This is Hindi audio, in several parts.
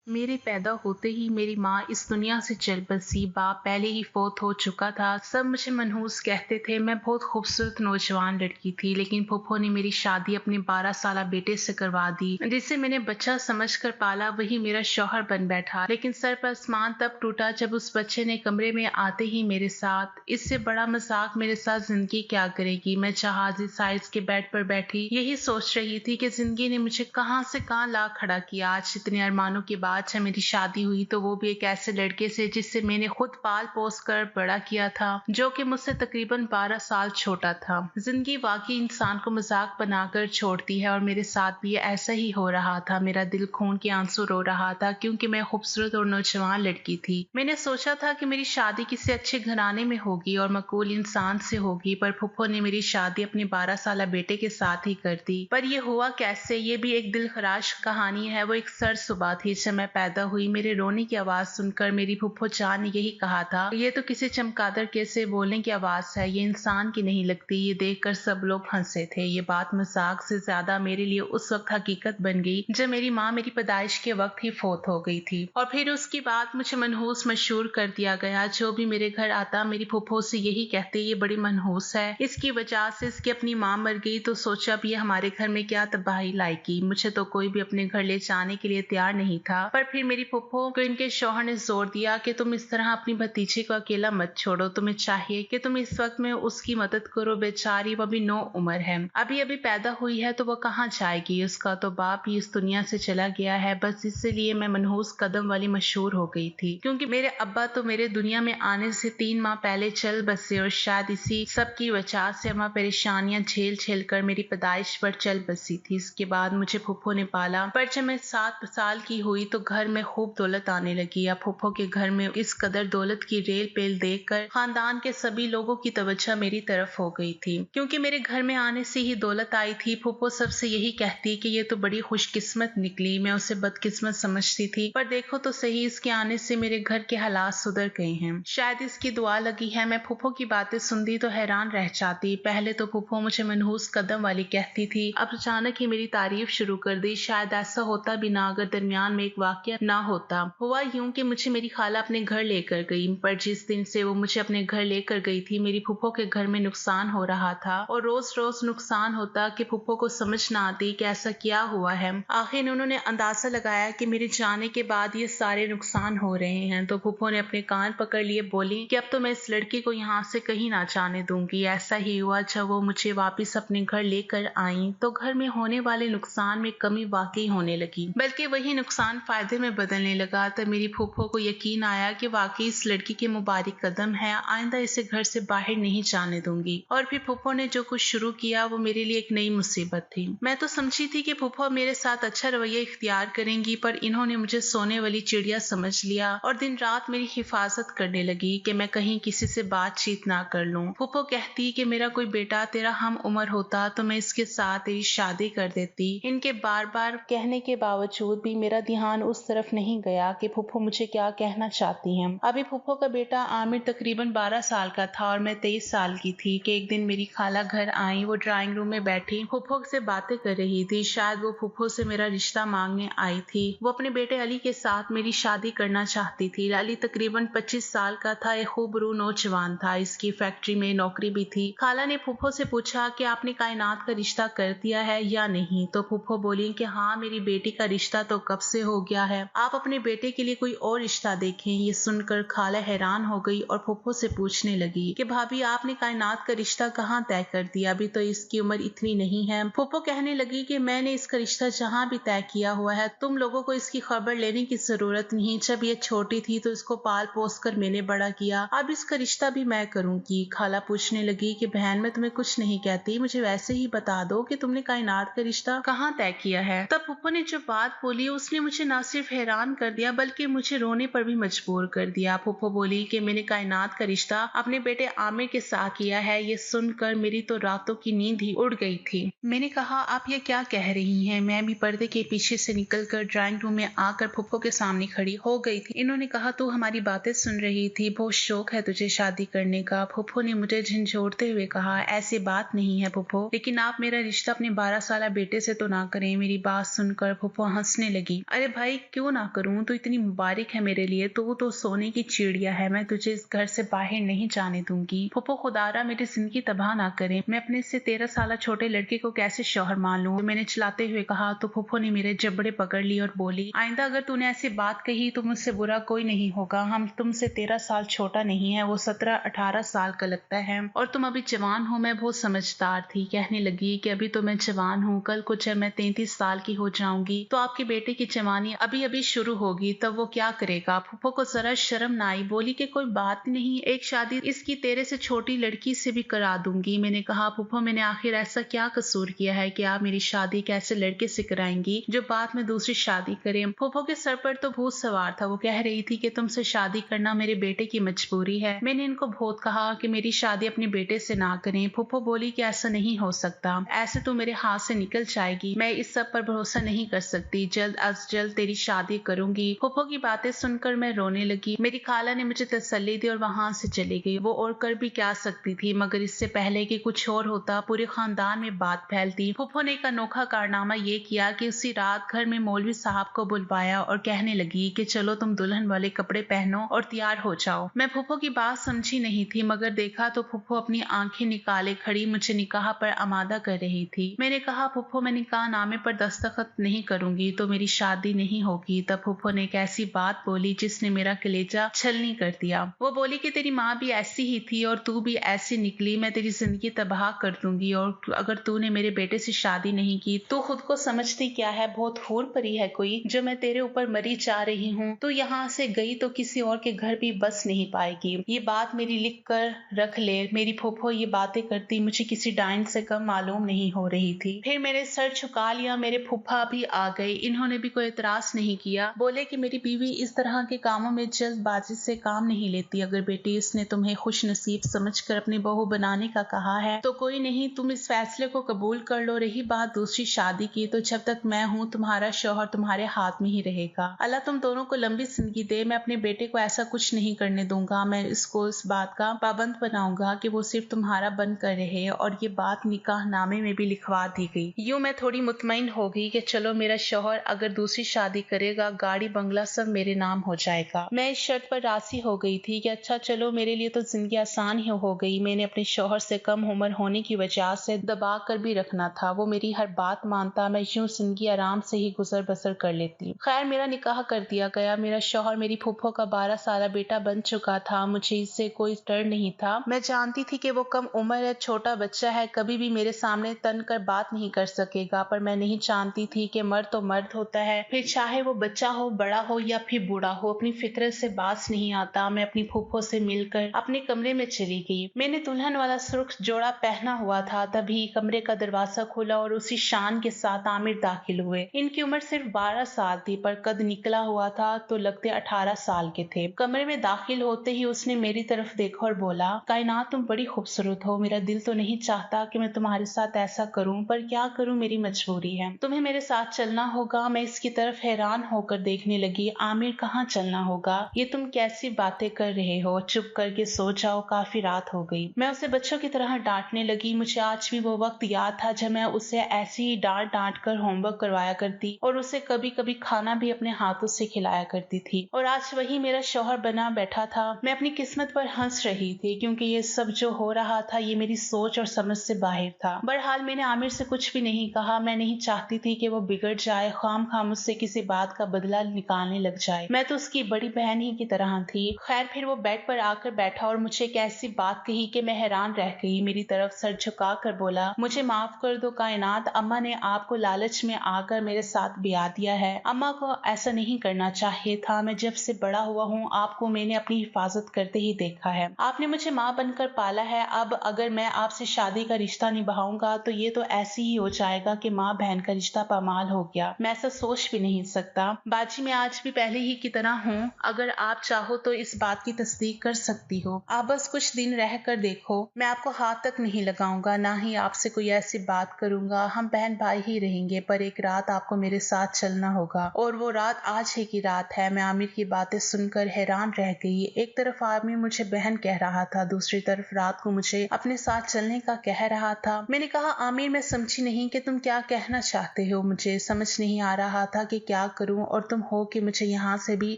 मेरे पैदा होते ही मेरी माँ इस दुनिया से चल बसी। बाप पहले ही फौत हो चुका था। सब मुझे मनहूस कहते थे। मैं बहुत खूबसूरत नौजवान लड़की थी, लेकिन फूफो ने मेरी शादी अपने 12 साला बेटे से करवा दी, जिसे मैंने बच्चा समझकर पाला। वही मेरा शौहर बन बैठा। लेकिन सर पर आसमान तब टूटा जब उस बच्चे ने कमरे में आते ही मेरे साथ, इससे बड़ा मजाक मेरे साथ जिंदगी क्या करेगी। मैं जहाजी साइज के बेड पर बैठी यही सोच रही थी कि जिंदगी ने मुझे कहां से कहां ला खड़ा किया। आज इतने अरमानों के बाद जब मेरी शादी हुई तो वो भी एक ऐसे लड़के से जिससे मैंने खुद पाल पोस कर बड़ा किया था, जो कि मुझसे तकरीबन 12 साल छोटा था। जिंदगी वाकई इंसान को मजाक बनाकर छोड़ती है और मेरे साथ भी ऐसा ही हो रहा था। मेरा दिल खून के आंसू रो रहा था क्योंकि मैं खूबसूरत और नौजवान लड़की थी। मैंने सोचा था कि मेरी शादी किसी अच्छे घराने में होगी और मकबूल इंसान से होगी, पर फुफ्फो ने मेरी शादी अपने 12 साल बेटे के साथ ही कर दी। पर यह हुआ कैसे, ये भी एक दिल खराश कहानी है। वो एक सर्द सुबह थी जब मैं पैदा हुई। मेरे रोने की आवाज सुनकर मेरी फुफ्फो जान ने यही कहा था, ये तो किसी चमगादड़ कैसे बोलने की आवाज है, ये इंसान की नहीं लगती। ये देखकर सब लोग हंसे थे। ये बात मजाक से ज्यादा मेरे लिए उस वक्त हकीकत बन गई जब मेरी माँ मेरी पैदाइश के वक्त ही फौत हो गई थी। और फिर उसके बाद मुझे मनहूस मशहूर कर दिया गया। जो भी मेरे घर आता मेरी फुफ्फो से यही कहते, ये बड़ी मनहूस है, इसकी वजह से इसकी अपनी माँ मर गई। तो सोचा भी हमारे घर में क्या तबाही लाएगी। मुझे तो कोई भी अपने घर ले जाने के लिए तैयार नहीं था। पर फिर मेरी फुफ्फो को इनके शौहर ने जोर दिया कि तुम इस तरह अपनी भतीजे को अकेला मत छोड़ो, तुम्हें चाहिए कि तुम इस वक्त में उसकी मदद करो। बेचारी वो अभी 9 उम्र है, अभी अभी पैदा हुई है, तो वो कहाँ जाएगी। उसका तो बाप ही इस दुनिया से चला गया है। बस इसलिए मैं मनहूस कदम वाली मशहूर हो गई थी, क्योंकि मेरे अब्बा तो मेरे दुनिया में आने से 3 माह पहले चल बसे और शायद इसी सब की वजह से अम्मा परेशानियां झेल झेल कर मेरी पैदाइश पर चल बसी थी। इसके बाद मुझे फुफ्फो ने पाला। पर जब मैं 7 साल की हुई तो घर में खूब दौलत आने लगी। अब फुफ्फो के घर में इस कदर दौलत की रेल पेल देखकर खानदान के सभी लोगों की तवज्जो मेरी तरफ हो गई थी, क्योंकि मेरे घर में आने से ही दौलत आई थी। फुफ्फो सबसे यही कहती कि ये तो बड़ी खुशकिस्मत निकली। मैं उसे बदकिस्मत समझती थी, पर देखो तो सही, इसके आने से मेरे घर के हालात सुधर गए हैं। शायद इसकी दुआ लगी है। मैं फुफ्फो की बातें सुनती तो हैरान रह जाती। पहले तो फुफ्फो मुझे मनहूस कदम वाली कहती थी, अब अचानक ही मेरी तारीफ शुरू कर दी। शायद ऐसा होता भी ना अगर दरमियान में एक वाकया ना होता। हुआ यूं कि मुझे मेरी खाला अपने घर लेकर गई, पर जिस दिन से वो मुझे अपने घर लेकर गई थी मेरी फुफ्फो के घर में नुकसान हो रहा था। और रोज रोज नुकसान होता कि फुफ्फो को समझ ना आती कि ऐसा क्या हुआ है। आखिर उन्होंने अंदाजा लगाया कि मेरे जाने के बाद ये सारे नुकसान हो रहे हैं। तो फुफ्फो ने अपने कान पकड़ लिए, बोली कि अब तो मैं इस लड़की को यहाँ से कहीं ना जाने दूंगी। ऐसा ही हुआ। जब वो मुझे वापस अपने घर लेकर आई तो घर में होने वाले नुकसान में कमी वाकई होने लगी, बल्कि वही नुकसान फायदे में बदलने लगा। तब मेरी फूफो को यकीन आया कि वाकई इस लड़की के मुबारक कदम है, आइंदा इसे घर से बाहर नहीं जाने दूंगी। और फिर फूफो ने जो कुछ शुरू किया वो मेरे लिए एक नई मुसीबत थी। मैं तो समझी थी कि फूफो मेरे साथ अच्छा रवैया इख्तियार करेंगी, पर इन्होंने मुझे सोने वाली चिड़िया समझ लिया और दिन रात मेरी हिफाजत करने लगी कि मैं कहीं किसी से बातचीत ना कर लूं। फूफो कहती कि मेरा कोई बेटा तेरा हम उम्र होता तो मैं इसके साथ तेरी शादी कर देती। इनके बार बार कहने के बावजूद भी मेरा ध्यान उस तरफ नहीं गया कि फूफो मुझे क्या कहना चाहती हैं। अभी फूफो का बेटा आमिर तकरीबन 12 साल का था और मैं 23 साल की थी कि एक दिन मेरी खाला घर आई। वो ड्राइंग रूम में बैठी फूफो से बातें कर रही थी। शायद वो फूफो से मेरा रिश्ता मांगने आई थी। वो अपने बेटे अली के साथ मेरी शादी करना चाहती थी। अली तकरीबन 25 साल का था, एक खूबरू नौजवान था। इसकी फैक्ट्री में नौकरी भी थी। खाला ने फूफो से पूछा कि आपने कायनात का रिश्ता कर दिया है या नहीं। तो फूफो बोली कि हाँ, मेरी बेटी का रिश्ता तो कब से हो गया है, आप अपने बेटे के लिए कोई और रिश्ता देखें। ये सुनकर खाला हैरान हो गई और फूफो से पूछने लगी कि भाभी आपने कायनात का रिश्ता कहाँ तय कर दिया, अभी तो इसकी उम्र इतनी नहीं है। फूफो कहने लगी कि मैंने इसका रिश्ता जहाँ भी तय किया हुआ है, तुम लोगों को इसकी खबर लेने की जरूरत नहीं। जब ये छोटी थी तो इसको पाल पोस कर मैंने बड़ा किया, अब इसका रिश्ता भी मैं करूंगी। खाला पूछने लगी कि बहन मैं तुम्हें कुछ नहीं कहती, मुझे वैसे ही बता दो कि तुमने कायनात का रिश्ता कहाँ तय किया है। तब फूफो ने जो बात बोली उसने मुझे न सिर्फ हैरान कर दिया बल्कि मुझे रोने पर भी मजबूर कर दिया। फूफो बोली कि मैंने कायनात का रिश्ता अपने बेटे आमिर के साथ किया है। ये सुनकर मेरी तो रातों की नींद ही उड़ गई थी। मैंने कहा आप ये क्या कह रही हैं। मैं भी पर्दे के पीछे से निकलकर ड्राइंग रूम में आकर फूफो के सामने खड़ी हो गई थी। इन्होंने कहा तू हमारी बातें सुन रही थी, बहुत शौक है तुझे शादी करने का। फूफो ने मुझे झंझोड़ते हुए कहा ऐसी बात नहीं है फूफो, लेकिन आप मेरा रिश्ता अपने 12 साल बेटे से तो ना करें। मेरी बात सुनकर फूफो हंसने लगी। अरे भाई मैं क्यों ना करूं? तू इतनी मुबारक है मेरे लिए, तू तो सोने की चिड़िया है, मैं तुझे इस घर से बाहर नहीं जाने दूंगी। फूफो खुदारा मेरी जिंदगी तबाह ना करे, मैं अपने से 13 साल छोटे लड़के को कैसे शौहर मान लूं? मैंने चिल्लाते हुए कहा तो फूफो ने मेरे जबड़े पकड़ लिए और बोली, आइंदा अगर तूने ऐसी बात कही तो मुझसे बुरा कोई नहीं होगा। हम तुमसे 13 साल छोटा नहीं है, वो 17-18 साल का लगता है और तुम अभी जवान हो। मैं बहुत समझदार थी, कहने लगी कि अभी तो मैं जवान हूँ, कल को जब मैं 33 साल की हो जाऊंगी तो आपके बेटे की जवानी अभी अभी शुरू होगी, तब वो क्या करेगा? फूफो को जरा शर्म ना आई, बोली कि कोई बात नहीं, एक शादी इसकी तेरे से छोटी लड़की से भी करा दूंगी। मैंने कहा फूफो मैंने आखिर ऐसा क्या कसूर किया है कि आप मेरी शादी एक ऐसे लड़के से कराएंगी जो बाद में दूसरी शादी करे? फूफो के सर पर तो भूत सवार था, वो कह रही थी कि तुमसे शादी करना मेरे बेटे की मजबूरी है। मैंने इनको बहुत कहा कि मेरी शादी अपने बेटे से ना करें। फूफो बोली कि ऐसा नहीं हो सकता, ऐसे तो मेरे हाथ से निकल जाएगी, मैं इस सब पर भरोसा नहीं कर सकती, जल्द अज जल्द तेरी शादी करूंगी। फूफो की बातें सुनकर मैं रोने लगी। मेरी खाला ने मुझे तसल्ली दी और वहां से चली गई। वो और कर भी क्या सकती थी, मगर इससे पहले कि कुछ और होता पूरे खानदान में बात फैलती। फूफो ने एक अनोखा कारनामा ये किया कि उसी रात घर में मौलवी साहब को बुलवाया और कहने लगी कि चलो तुम दुल्हन वाले कपड़े पहनो और तैयार हो जाओ। मैं फूफो की बात समझी नहीं थी, मगर देखा तो फूफो अपनी आंखें निकाले खड़ी मुझे निकाह पर आमादा कर रही थी। मैंने कहा फूफो मैं निकाह नामे पर दस्तखत नहीं करूंगी तो मेरी शादी नहीं होगी। तब फूफो ने एक ऐसी बात बोली जिसने मेरा कलेजा छलनी कर दिया। वो बोली कि तेरी माँ भी ऐसी ही थी और तू भी ऐसी निकली, मैं तेरी जिंदगी तबाह कर दूंगी और अगर तूने मेरे बेटे से शादी नहीं की तो खुद को समझती क्या है, बहुत हूर परी है कोई जो मैं तेरे ऊपर मरी जा रही हूँ। तू यहाँ से गई तो किसी और के घर भी बस नहीं पाएगी, ये बात मेरी लिख कर रख ले। मेरी फूफो ये बातें करती मुझे किसी डाइन से कम मालूम नहीं हो रही थी। फिर मेरे सर झुका लिया। मेरे फूफा भी आ गए, इन्होंने भी कोई एतराज नहीं किया। बोले कि मेरी बीवी इस तरह के कामों में जल्दबाजी से काम नहीं लेती। अगर बेटी इसने तुम्हें खुश नसीब समझकर अपनी बहू बनाने का कहा है तो कोई नहीं, तुम इस फैसले को कबूल कर लो। रही बात दूसरी शादी की, तो जब तक मैं हूँ तुम्हारा शौहर तुम्हारे हाथ में ही रहेगा। अल्लाह तुम दोनों को लंबी जिंदगी दे। मैं अपने बेटे को ऐसा कुछ नहीं करने दूंगा, मैं इसको इस बात का पाबंद बनाऊंगा कि वो सिर्फ तुम्हारा बन कर रहे। और ये बात निकाह नामे में भी लिखवा दी गई। यूं मैं थोड़ी मुतमईन हो गई कि चलो मेरा शौहर अगर दूसरी शादी करेगा गाड़ी बंगला सब मेरे नाम हो जाएगा। मैं इस शर्त पर राजी हो गई थी कि अच्छा चलो मेरे लिए तो जिंदगी आसान ही हो गई। मैंने अपने शौहर से कम उम्र होने की वजह से दबा कर भी रखना था, वो मेरी हर बात मानता, मैं यूं जिंदगी आराम से ही गुजर बसर कर लेती। खैर मेरा निकाह कर दिया गया। मेरा शौहर मेरी फूफो का 12 साल बेटा बन चुका था। मुझे इससे कोई डर नहीं था। मैं जानती थी कि वो कम उम्र है, छोटा बच्चा है, कभी भी मेरे सामने तन कर बात नहीं कर सकेगा। पर मैं नहीं जानती थी कि मर्द तो मर्द होता है, फिर चाहे वो बच्चा हो, बड़ा हो या फिर बूढ़ा हो, अपनी फितरत से बाज नहीं आता। मैं अपनी फूफो से मिलकर अपने कमरे में चली गई। मैंने दुल्हन वाला सुर्ख जोड़ा पहना हुआ था। तभी कमरे का दरवाजा खुला और उसी शान के साथ आमिर दाखिल हुए। इनकी उम्र सिर्फ 12 साल थी पर कद निकला हुआ था तो लगते 18 साल के थे। कमरे में दाखिल होते ही उसने मेरी तरफ देखा और बोला, कायनात तुम बड़ी खूबसूरत हो। मेरा दिल तो नहीं चाहता कि मैं तुम्हारे साथ ऐसा करूं, पर क्या करूं, मेरी मजबूरी है। तुम्हें मेरे साथ चलना होगा। मैं इसकी तरफ हैरान होकर देखने लगी। आमिर कहाँ चलना होगा, ये तुम कैसी बातें कर रहे हो, चुप करके सो जाओ, काफी रात हो गई। मैं उसे बच्चों की तरह डांटने लगी। मुझे आज भी वो वक्त याद था जब मैं उसे ऐसी ही डांट डांट कर होमवर्क करवाया करती और उसे कभी कभी खाना भी अपने हाथों से खिलाया करती थी। और आज वही मेरा शौहर बना बैठा था। मैं अपनी किस्मत पर हंस रही थी क्योंकि ये सब जो हो रहा था ये मेरी सोच और समझ से बाहर था। बहरहाल मैंने आमिर से कुछ भी नहीं कहा। मैं नहीं चाहती थी कि वो बिगड़ जाए, खाम मुझसे किसी बात का बदला निकालने लग जाए। मैं तो उसकी बड़ी बहन ही की तरह थी। खैर फिर वो बेड पर आकर बैठा और मुझे एक ऐसी बात कही कि मैं हैरान रह गई। मेरी तरफ सर झुका कर बोला, मुझे माफ कर दो कायनात, अम्मा ने आपको लालच में आकर मेरे साथ ब्याह दिया है। अम्मा को ऐसा नहीं करना चाहिए था। मैं जब से बड़ा हुआ हूँ आपको मैंने अपनी हिफाजत करते ही देखा है। आपने मुझे माँ बनकर पाला है। अब अगर मैं आपसे शादी का रिश्ता निभाऊंगा तो ये तो ऐसी ही हो जाएगा कि माँ बहन का रिश्ता पामाल हो गया। मैं ऐसा सोच भी नहीं सकता। बाजी मैं आज भी पहले ही की तरह हूँ। अगर आप चाहो तो इस बात की तस्दीक कर सकती हो। आप बस कुछ दिन रह कर देखो। मैं आपको हाथ तक नहीं लगाऊंगा, ना ही आपसे कोई ऐसी बात करूंगा। हम बहन भाई ही रहेंगे, पर एक रात आपको मेरे साथ चलना होगा और वो रात आज ही की रात है। मैं आमिर की बातें सुनकर हैरान रह गई। एक तरफ आमिर मुझे बहन कह रहा था, दूसरी तरफ रात को मुझे अपने साथ चलने का कह रहा था। मैंने कहा, आमिर मैं समझी नहीं कि तुम क्या कहना चाहते हो। मुझे समझ नहीं आ रहा था कि क्या सवाल करूं और तुम हो कि मुझे यहाँ से भी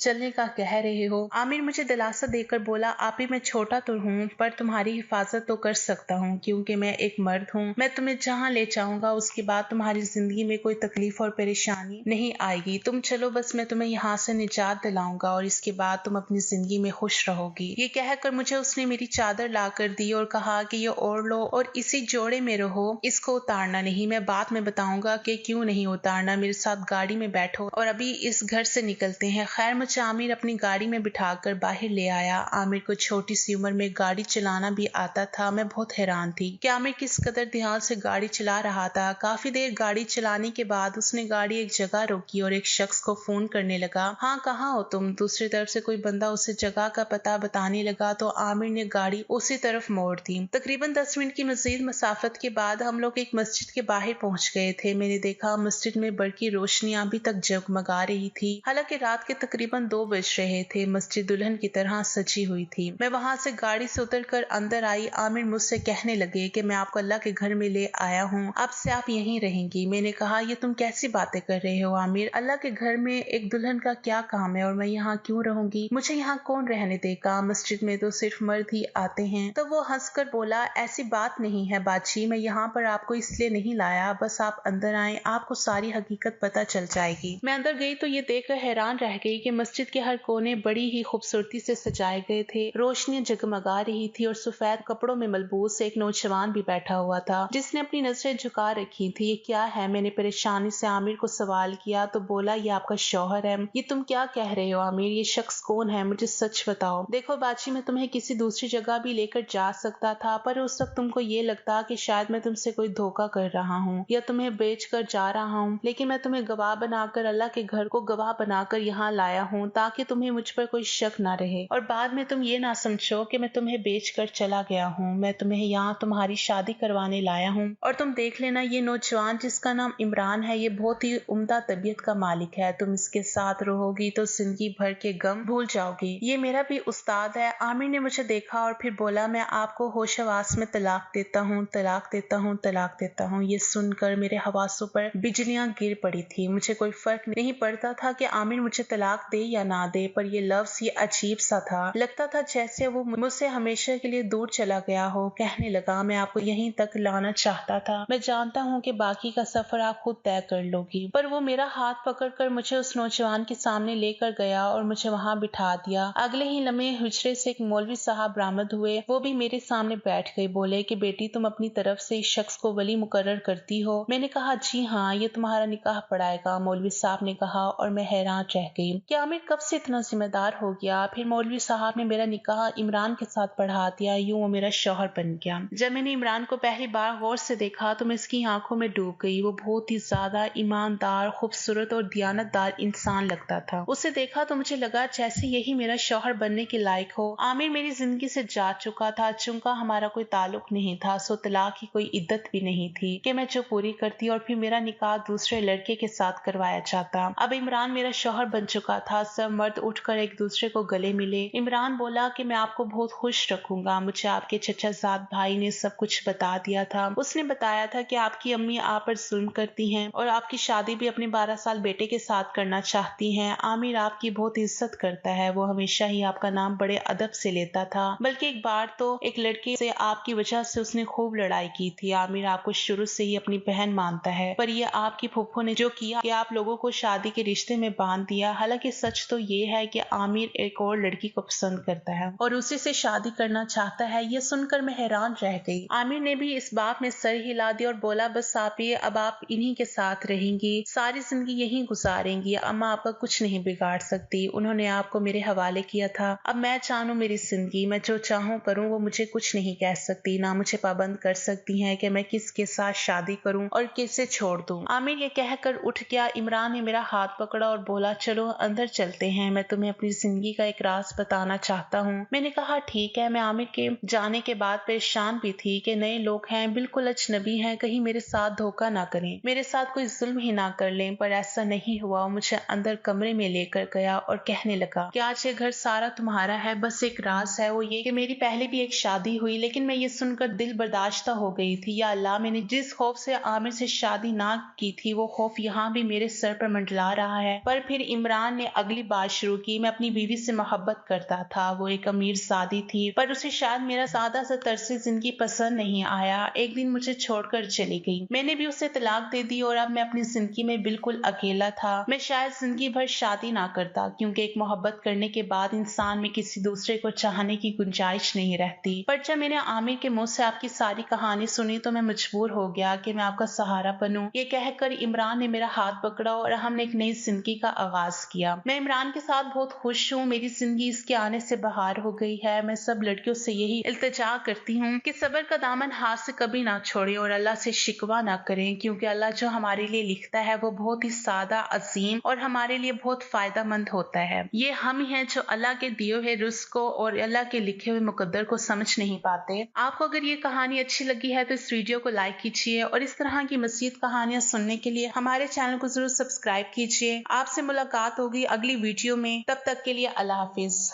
चलने का कह रहे हो। आमिर मुझे दिलासा देकर बोला, आप ही मैं छोटा तो हूँ पर तुम्हारी हिफाजत तो कर सकता हूँ क्योंकि मैं एक मर्द हूँ। मैं तुम्हें जहाँ ले जाऊंगा उसके बाद तुम्हारी जिंदगी में कोई तकलीफ और परेशानी नहीं आएगी। तुम चलो, बस मैं तुम्हें यहाँ से निजात दिलाऊंगा और इसके बाद तुम अपनी जिंदगी में खुश रहोगी। ये कहकर मुझे उसने मेरी चादर ला कर दी और कहा कि ये ओढ़ लो और इसी जोड़े में रहो, इसको उतारना नहीं। मैं बाद में बताऊंगा कि क्यों नहीं उतारना। मेरे साथ गाड़ी में बैठो और अभी इस घर से निकलते हैं। खैर मुझे आमिर अपनी गाड़ी में बिठाकर बाहर ले आया। आमिर को छोटी सी उम्र में गाड़ी चलाना भी आता था। मैं बहुत हैरान थी कि आमिर किस कदर ध्यान से गाड़ी चला रहा था। काफी देर गाड़ी चलाने के बाद उसने गाड़ी एक जगह रोकी और एक शख्स को फोन करने लगा। हाँ, कहाँ हो तुम? दूसरी तरफ से कोई बंदा उसे जगह का पता बताने लगा तो आमिर ने गाड़ी उसी तरफ मोड़ दी। तकरीबन 10 मिनट की मजीद मसाफत के बाद हम लोग एक मस्जिद के बाहर पहुंच गए थे। मैंने देखा मस्जिद में बड़की रोशनियां अभी तक जगमगा रही थी। हालांकि रात के तकरीबन 2 बज रहे थे। मस्जिद दुल्हन की तरह सजी हुई थी। मैं वहां से गाड़ी से उतरकर अंदर आई। आमिर मुझसे कहने लगे कि मैं आपको अल्लाह के घर में ले आया हूँ, अब से आप यहीं रहेंगी। मैंने कहा, ये तुम कैसी बातें कर रहे हो आमिर? अल्लाह के घर में एक दुल्हन का क्या काम है और मैं यहाँ क्यों रहूंगी? मुझे यहाँ कौन रहने देगा? मस्जिद में तो सिर्फ मर्द ही आते हैं। तो वो हंसकर बोला, ऐसी बात नहीं है बाची, मैं यहाँ पर आपको इसलिए नहीं लाया, बस आप अंदर आए, आपको सारी हकीकत पता चल जाएगी। मैं अंदर गई तो ये देखकर हैरान रह गई कि मस्जिद के हर कोने बड़ी ही खूबसूरती से सजाए गए थे। रोशनियां जगमगा रही थी और सफेद कपड़ों में मलबूस एक नौजवान भी बैठा हुआ था जिसने अपनी नजरें झुका रखी थी। ये क्या है? मैंने परेशानी से आमिर को सवाल किया तो बोला, ये आपका शौहर है। ये तुम क्या कह रहे हो आमिर? ये शख्स कौन है? मुझे सच बताओ। देखो बाची, मैं तुम्हें किसी दूसरी जगह भी लेकर जा सकता था पर उस वक्त तुमको ये लगता कि शायद मैं तुमसे कोई धोखा कर रहा हूँ या तुम्हें बेच कर जा रहा हूँ, लेकिन मैं तुम्हें गवाह बनाकर, अल्लाह के घर को गवाह बनाकर यहाँ लाया हूँ ताकि तुम्हें मुझ पर कोई शक ना रहे और बाद में तुम ये ना समझो कि मैं तुम्हें बेच कर चला गया हूँ। मैं तुम्हें यहाँ तुम्हारी शादी करवाने लाया हूँ और तुम देख लेना, ये नौजवान जिसका नाम इमरान है ये बहुत ही उम्दा तबीयत का मालिक है। तुम इसके साथ रहोगी तो जिंदगी भर के गम भूल जाओगी। ये मेरा भी उस्ताद है। आमिर ने मुझे देखा और फिर बोला, मैं आपको होशवास में तलाक देता हूँ, तलाक देता हूँ, तलाक देता हूँ। ये सुनकर मेरे हवासों पर बिजलियां गिर पड़ी थी। मुझे कोई फर्क नहीं पड़ता था कि आमिर मुझे तलाक दे या ना दे, पर ये लफ्ज ये अजीब सा था। लगता था जैसे वो मुझसे हमेशा के लिए दूर चला गया हो। कहने लगा, मैं आपको यहीं तक लाना चाहता था। मैं जानता हूँ कि बाकी का सफर आप खुद तय कर लोगी। पर वो मेरा हाथ पकड़कर मुझे उस नौजवान के सामने लेकर गया और मुझे वहां बिठा दिया। अगले ही लम्हे हुजरे से एक मौलवी साहब बरामद हुए। वो भी मेरे सामने बैठ गए। बोले कि बेटी, तुम अपनी तरफ से इस शख्स को वली मुकर्रर करती हो? मैंने कहा, जी हाँ, ये तुम्हारा निकाह पढ़ाएगा। मौलवी साहब ने कहा और मैं हैरान रह गई कि आमिर कब से इतना जिम्मेदार हो गया। फिर मौलवी साहब ने मेरा निकाह इमरान के साथ पढ़ा दिया। यूं वो मेरा शौहर बन गया। जब मैंने इमरान को पहली बार गौर से देखा तो मैं इसकी आंखों में डूब गई। वो बहुत ही ज्यादा ईमानदार, खूबसूरत और दियानतदार इंसान लगता था। उसे देखा तो मुझे लगा जैसे यही मेरा शौहर बनने के लायक हो। आमिर मेरी जिंदगी से जा चुका था। चूंकि हमारा कोई ताल्लुक नहीं था सो तलाक की कोई इद्दत भी नहीं थी कि मैं जो पूरी करती और फिर मेरा निकाह दूसरे लड़के के साथ करवाया जाता। अब इमरान मेरा शौहर बन चुका था। सब मर्द उठकर एक दूसरे को गले मिले। इमरान बोला कि मैं आपको बहुत खुश रखूंगा। मुझे आपके चचाजाद भाई ने सब कुछ बता दिया था। उसने बताया था कि आपकी अम्मी आप पर जुल्म करती हैं और आपकी शादी भी अपने 12 साल बेटे के साथ करना चाहती हैं। आमिर आपकी बहुत इज्जत करता है। वो हमेशा ही आपका नाम बड़े अदब से लेता था, बल्कि एक बार तो एक लड़के से आपकी वजह से उसने खूब लड़ाई की थी। आमिर आपको शुरू से ही अपनी बहन मानता है, पर ये आपकी फूफो ने जो किया कि आप लोगों को शादी के रिश्ते में बांध दिया। हालांकि सच तो ये है कि आमिर एक और लड़की को पसंद करता है और उसी से शादी करना चाहता है। ये सुनकर मैं हैरान रह गई। आमिर ने भी इस बात में सर हिला दिया और बोला, बस आप ये, अब आप इन्हीं के साथ रहेंगी, सारी जिंदगी यहीं गुजारेंगी। अम्मा आपका कुछ नहीं बिगाड़ सकती। उन्होंने आपको मेरे हवाले किया था। अब मैं जानू मेरी जिंदगी, मैं जो चाहूँ करूँ, वो मुझे कुछ नहीं कह सकती, ना मुझे पाबंद कर सकती है कि मैं किसके साथ शादी करूँ और किसे छोड़ दूँ। आमिर ये कहकर उठ गया। इमरान ने मेरा हाथ पकड़ा और बोला, चलो अंदर चलते हैं, मैं तुम्हें अपनी जिंदगी का एक राज बताना चाहता हूँ। मैंने कहा, ठीक है। मैं आमिर के जाने के बाद परेशान भी थी कि नए लोग हैं, बिल्कुल अजनबी हैं, कहीं मेरे साथ धोखा ना करें, मेरे साथ कोई जुल्म ही ना कर लें। पर ऐसा नहीं हुआ। मुझे अंदर कमरे में लेकर गया और कहने लगा कि आज ये घर सारा तुम्हारा है, बस एक राज है, वो ये कि मेरी पहले भी एक शादी हुई, लेकिन मैं ये सुनकर दिल बर्दाश्त हो गई थी। या अल्लाह, मैंने जिस खौफ से आमिर से शादी ना की थी वो खौफ यहाँ भी मेरे सर पर मंडला रहा है। पर फिर इमरान ने अगली बात शुरू की। मैं अपनी बीवी से मोहब्बत करता था, वो एक अमीर सादी थी, पर उसे शायद मेरा सादा सा तर्ज जिंदगी पसंद नहीं आया। एक दिन मुझे छोड़कर चली गई। मैंने भी उसे तलाक दे दी और अब मैं अपनी जिंदगी में बिल्कुल अकेला था। मैं शायद जिंदगी भर शादी ना करता, क्योंकि एक मोहब्बत करने के बाद इंसान में किसी दूसरे को चाहने की गुंजाइश नहीं रहती। पर जब मैंने आमिर के मुंह से आपकी सारी कहानी सुनी तो मैं मजबूर हो गया कि मैं आपका सहारा बनूं। ये कहकर इमरान ने मेरा हाथ पकड़ा और हमने एक नई जिंदगी का आगाज किया। मैं इमरान के साथ बहुत खुश हूँ। मेरी जिंदगी इसके आने से बहार हो गई है। मैं सब लड़कियों से यही इल्तिजा करती हूँ कि सब्र का दामन हाथ से कभी ना छोड़ें और अल्लाह से शिकवा ना करें, क्योंकि अल्लाह जो हमारे लिए लिखता है वो बहुत ही सादा, अजीम और हमारे लिए बहुत फायदेमंद होता है। ये हम ही हैं जो अल्लाह के दिए हुए रुज़्क़ को और अल्लाह के लिखे हुए मुकद्दर को समझ नहीं पाते। आपको अगर ये कहानी अच्छी लगी है तो इस वीडियो को लाइक कीजिए और इस तरह की मज़ीद कहानियां सुनने के लिए हमारे चैनल को जरूर सब्सक्राइब कीजिए। आपसे मुलाकात होगी अगली वीडियो में। तब तक के लिए अल्लाह हाफिज।